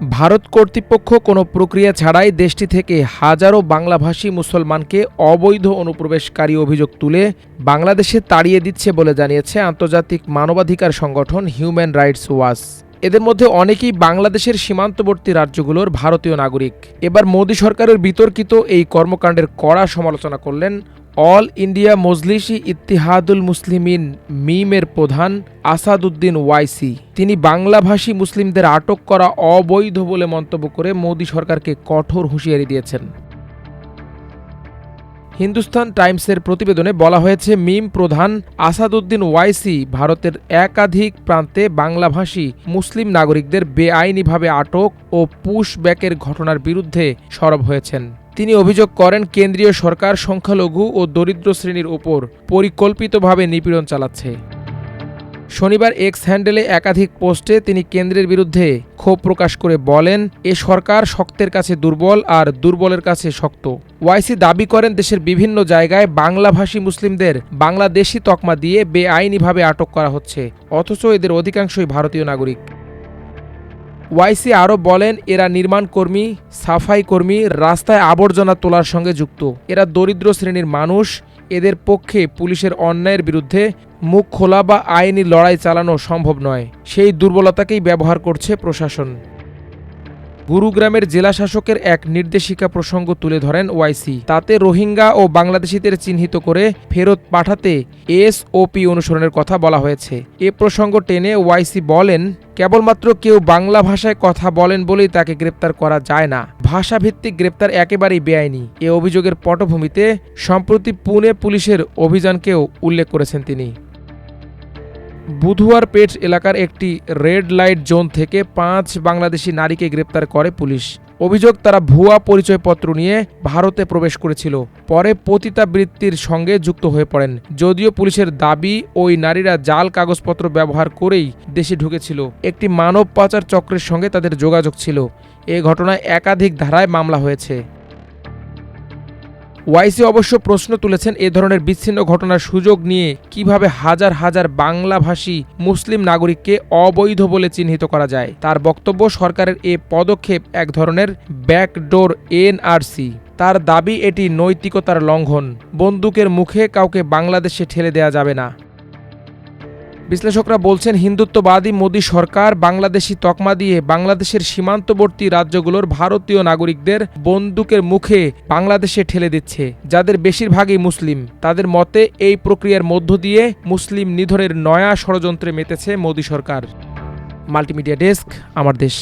ভারত কর্তৃপক্ষ কোনো প্রক্রিয়া ছাড়াই দেশটি থেকে হাজারো বাংলাভাষী মুসলমানকে অবৈধ অনুপ্রবেশকারী অভিযোগ তুলে বাংলাদেশে তাড়িয়ে দিচ্ছে বলে জানিয়েছে আন্তর্জাতিক মানবাধিকার সংগঠন হিউম্যান রাইটস ওয়াচ। এদের মধ্যে অনেকেই বাংলাদেশের সীমান্তবর্তী রাজ্যগুলোর ভারতীয় নাগরিক। এবার মোদী সরকারের বিতর্কিত এই কর্মকাণ্ডের কড়া সমালোচনা করলেন অল ইন্ডিয়া মজলিসি ইত্তিহাদুল মুসলিমিন মিমের প্রধান আসাদুদ্দিন ওয়াইসি। তিনি বাংলাভাষী মুসলিমদের আটক করা অবৈধ বলে মন্তব্য করে মোদী সরকারকে কঠোর হুঁশিয়ারি দিয়েছেন। হিন্দুস্তান টাইমসের প্রতিবেদনে বলা হয়েছে, মিম প্রধান আসাদুদ্দিন ওয়াইসি ভারতের একাধিক প্রান্তে বাংলাভাষী মুসলিম নাগরিকদের বেআইনিভাবে আটক ও পুশব্যাকের ঘটনার বিরুদ্ধে সরব হয়েছেন। তিনি অভিযোগ করেন, কেন্দ্রীয় সরকার সংখ্যালঘু ও দরিদ্র শ্রেণীর ওপর পরিকল্পিতভাবে নিপীড়ন চালাচ্ছে। শনিবার এক্স হ্যান্ডেলে একাধিক পোস্টে তিনি কেন্দ্রের বিরুদ্ধে ক্ষোভ প্রকাশ করে বলেন, এ সরকার শক্তের কাছে দুর্বল আর দুর্বলের কাছে শক্ত। ওয়াইসি দাবি করেন, দেশের বিভিন্ন জায়গায় বাংলাভাষী মুসলিমদের বাংলাদেশি তকমা দিয়ে বেআইনিভাবে আটক করা হচ্ছে, অথচ এদের অধিকাংশই ভারতীয় নাগরিক। ওয়াইসি আরও বলেন, এরা নির্মাণ কর্মী, সাফাই কর্মী, রাস্তায় আবর্জনা তোলার সঙ্গে যুক্ত। এরা দরিদ্র শ্রেণীর মানুষ। এদের পক্ষে পুলিশের অন্যায়ের বিরুদ্ধে মুখ খোলা বা আইনি লড়াই চালানো সম্ভব নয়। সেই দুর্বলতাকেই ব্যবহার করছে প্রশাসন। গুরুগ্রামের জেলা শাসকের এক নির্দেশিকা প্রসঙ্গ তুলে ধরেন ওয়াইসি। তাতে রোহিঙ্গা ও বাংলাদেশিদের চিহ্নিত করে ফেরত পাঠাতে এসওপি অনুসরণের কথা বলা হয়েছে। এ প্রসঙ্গ টেনে ওয়াইসি বলেন, কেবলমাত্র কেউ বাংলা ভাষায় কথা বলেন বলেই তাকে গ্রেপ্তার করা যায় না। ভাষাভিত্তিক গ্রেপ্তার একেবারেই বেআইনি। এ অভিযোগের পটভূমিতে সম্প্রতি পুনে পুলিশের অভিযানকেও উল্লেখ করেছেন তিনি। বুধবার পেট এলাকার একটি রেড লাইট জোন থেকে 5 বাংলাদেশি নারীকে গ্রেপ্তার করে পুলিশ। অভিযোগ, তারা ভুয়া পরিচয়পত্র নিয়ে ভারতে প্রবেশ করেছিল, পরে পতিতাবৃত্তির সঙ্গে যুক্ত হয়ে পড়েন। যদিও পুলিশের দাবি, ওই নারীরা জাল কাগজপত্র ব্যবহার করেই দেশে ঢুকেছিল। একটি মানব পাচার চক্রের সঙ্গে তাদের যোগাযোগ ছিল। এ ঘটনায় একাধিক ধারায় মামলা হয়েছে। ওয়াইসি অবশ্য প্রশ্ন তুলেছেন, এ ধরনের বিচ্ছিন্ন ঘটনার সুযোগ নিয়ে কিভাবে হাজার হাজার বাংলাভাষী মুসলিম নাগরিককে অবৈধ বলে চিহ্নিত করা যায়। তার বক্তব্য, সরকারের এ পদক্ষেপ এক ধরনের ব্যাকডোর এনআরসি। তার দাবি, এটি নৈতিকতার লঙ্ঘন। বন্দুকের মুখে কাউকে বাংলাদেশে ঠেলে দেয়া যাবে না। বিশ্লেষকরা বলছেন, হিন্দুত্ববাদী মোদী সরকার বাংলাদেশি তকমা দিয়ে বাংলাদেশের সীমান্তবর্তী রাজ্যগুলোর ভারতীয় নাগরিকদের বন্দুকের মুখে বাংলাদেশে ঠেলে দিচ্ছে, যাদের বেশিরভাগই মুসলিম। তাদের মতে, এই প্রক্রিয়ার মধ্য দিয়ে মুসলিম নিধনের নয়া ষড়যন্ত্রে মেতেছে মোদী সরকার। মাল্টিমিডিয়া ডেস্ক, আমার দেশ।